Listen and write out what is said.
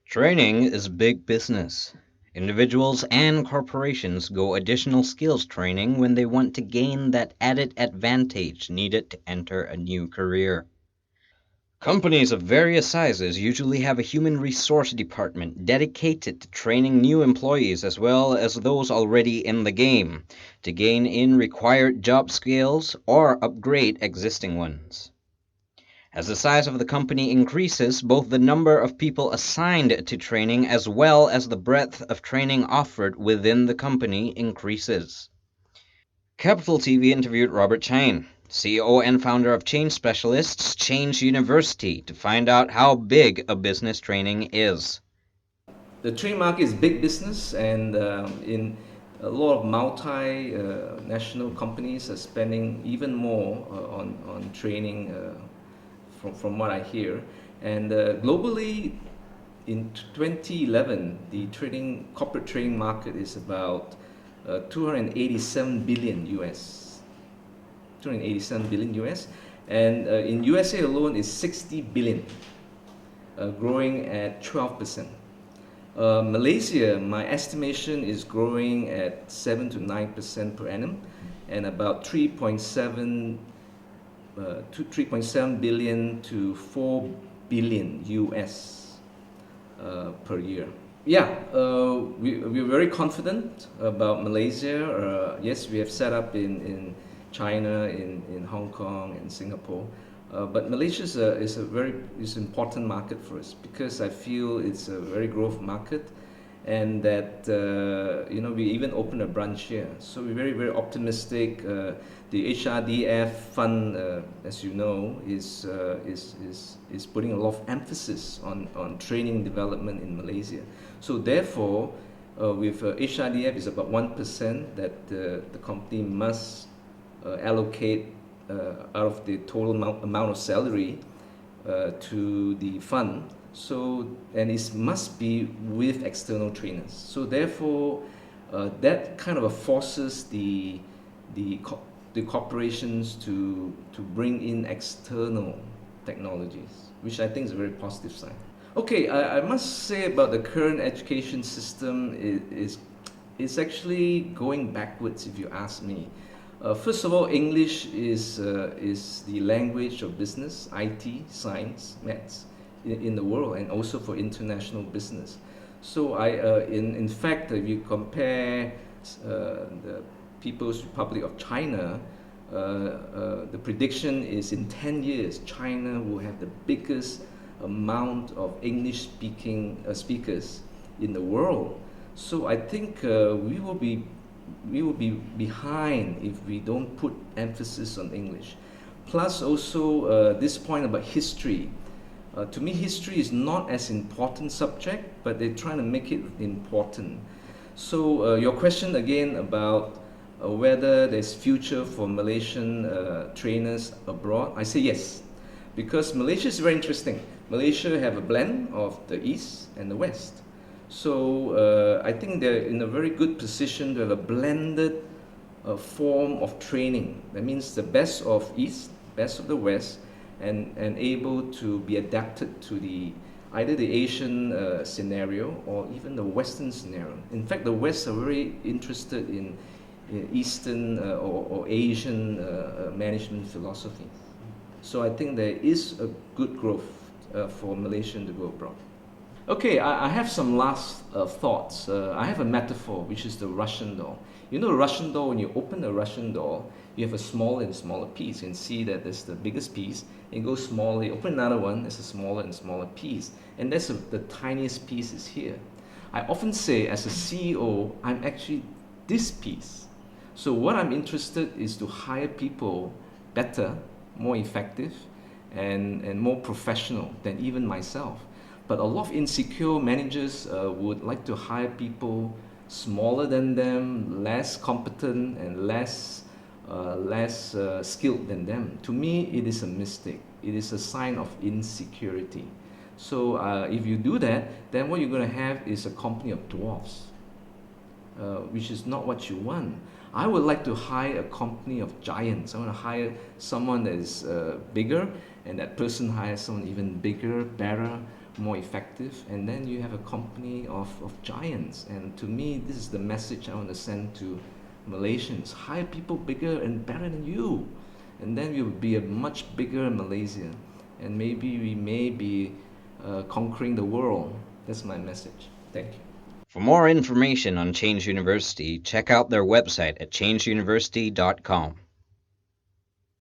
Training is big business. Individuals and corporations go additional skills training when they want to gain that added advantage needed to enter a new career. Companies of various sizes usually have a human resource department dedicated to training new employees as well as those already in the game to gain in required job skills or upgrade existing ones. As the size of the company increases, both the number of people assigned to training as well as the breadth of training offered within the company increases. Capital TV interviewed Robert Chaen, CEO and founder of Chaen Specialists Chaen University, to find out how big a business training is. The trade market is big business, and in a lot of national companies are spending even more on training, from what I hear. And globally, in 2011, the corporate trading market is about 287 billion US. 287 billion US, and in USA alone is 60 billion, growing at 12%. Malaysia, my estimation is growing at 7 to 9% per annum, and about 3.7 billion to 4 billion US per year. Yeah, we're very confident about Malaysia. Yes, we have set up in China, in Hong Kong, and Singapore. But Malaysia is an important market for us because I feel it's a very growth market, and that we even opened a branch here. So we're very optimistic. The HRDF fund, as you know, is putting a lot of emphasis on training development in Malaysia. So therefore, with HRDF is about 1% that the company must allocate out of the total amount of salary to the fund. So, and it must be with external trainers. So therefore, that kind of forces the corporations to bring in external technologies, which I think is a very positive sign. Okay, I must say about the current education system is actually going backwards, if you ask me. First of all, English is the language of business, IT, science, maths in the world, and also for international business. So in fact, if you compare the People's Republic of China, the prediction is in 10 years, China will have the biggest amount of English speakers in the world. So I think we will be behind if we don't put emphasis on English. Plus also this point about history. To me, history is not as important subject, but they're trying to make it important. So your question again about whether there's future for Malaysian trainers abroad, I say yes, because Malaysia is very interesting. Malaysia have a blend of the East and the West. So I think they're in a very good position to have a blended form of training. That means the best of East, best of the West, and able to be adapted to either the Asian scenario or even the Western scenario. In fact, the West are very interested in Eastern or Asian management philosophy. So I think there is a good growth for Malaysian to go abroad. Okay, I have some last thoughts. I have a metaphor, which is the Russian doll. You know, the Russian doll, when you open the Russian doll, you have a smaller and smaller piece. You can see that there's the biggest piece, and it goes smaller. You open another one, there's a smaller and smaller piece. And the tiniest piece is here. I often say, as a CEO, I'm actually this piece. So what I'm interested is to hire people better, more effective, and more professional than even myself. But a lot of insecure managers would like to hire people smaller than them, less competent, and less skilled than them. To me, it is a mistake. It is a sign of insecurity. So if you do that, then what you're going to have is a company of dwarfs, which is not what you want. I would like to hire a company of giants. I want to hire someone that is bigger, and that person hires someone even bigger, better, more effective, and then you have a company of giants. And to me, this is the message I want to send to Malaysians: hire people bigger and better than you, and then we will be a much bigger Malaysia, and maybe we may be conquering the world. That's my message. Thank you. For more information on Change University, check out their website at changeuniversity.com.